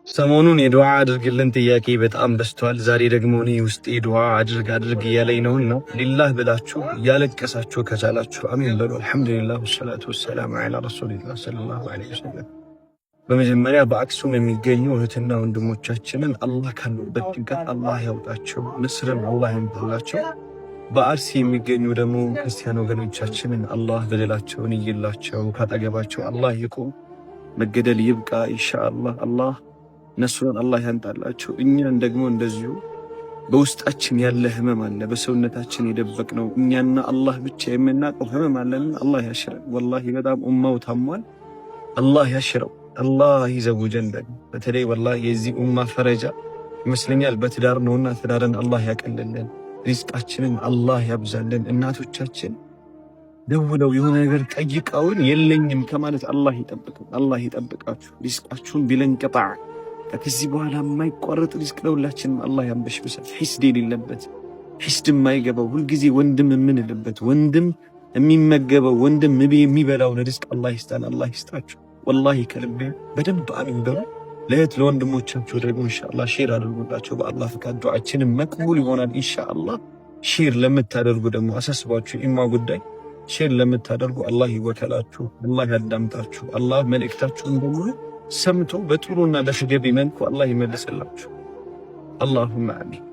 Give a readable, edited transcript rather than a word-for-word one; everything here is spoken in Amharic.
ሰሞኑን የዱዓ አድርግልን ጥያቄ በጣም በዝቷል። ዛሬ ደግሞ እኔ ውስጤ ዱዓ አድርግ እያለኝ ነውና ሊላህ ብላችሁ እያለቀሳችሁ ከቻላችሁ አሚን በሉ። አልሐምዱሊላህ ወሰላቱ ወሰላሙ ዐላ ረሱሊላህ ሰለላሁ ዐለይሂ ወሰለም። በመጀመሪያ በአክሱም የሚገኙ እህትና ወንድሞቻችንን አላህ ካሉበት ጭንቀት አላህ ያውጣቸው፣ ንስርን አላህ ያምጣላቸው። በአርሲ የሚገኙ ደግሞ ክርስቲያን ወገኖቻችንን አላህ በደላቸውን ይይላቸው፣ ካጠገባቸው አላህ ይቁም፣ መገደል ይብቃ ኢንሻአላህ። አላህ ነስሩን አላህ ያንጣላቸው። እኛን ደግሞ እንደዚሁ በውስጣችን ያለ ህመም አለ፣ በሰውነታችን የደበቅነው እኛና አላህ ብቻ የምናውቀው ህመም አለን። አላህ ያሽረን። ወላሂ በጣም ኡማው ታሟል። አላህ ያሽረው። አላህ ይዘቡ ጀንደን። በተለይ ወላሂ የዚህ ኡማ ፈረጃ ይመስለኛል በትዳር ነውና ትዳርን አላህ ያቀልልን፣ ሪዝቃችንን አላህ ያብዛልን። እናቶቻችን ደውለው የሆነ ነገር ጠይቀውን የለኝም ከማለት አላህ ይጠብቀን። አላህ ይጠብቃችሁ። ሪዝቃችሁን ቢለንቀጣ ከዚህ በኋላ የማይቋረጥ ሪዝቅ ለሁላችንም አላህ ያንበሽብሰን። ሒስድ የሌለበት ሒስድ የማይገባው ሁልጊዜ ወንድም የምንልበት ወንድም የሚመገበው ወንድም የሚበላውን ሪዝቅ አላህ ይስጣን። አላህ ይስጣችሁ። ወላሂ ከልቤ በደንብ አሚን በሉ። ለእህት ለወንድሞቻችሁ ደግሞ ኢንሻአላህ ሼር አድርጉላቸው። በአላህ ፍቃድ ዱዓችንን መቅቡል ይሆናል ኢንሻአላህ። ሼር ለምታደርጉ ደግሞ አሳስባችሁ ኢማ ጉዳይ ሼር ለምታደርጉ አላህ ይወከላችሁ፣ አላህ ያዳምጣችሁ። አላህ መልእክታችሁን ደግሞ ሰምቶ በጥሩና በተገቢ መልኩ አላህ ይመልስላችሁ። አላሁመ አሚን።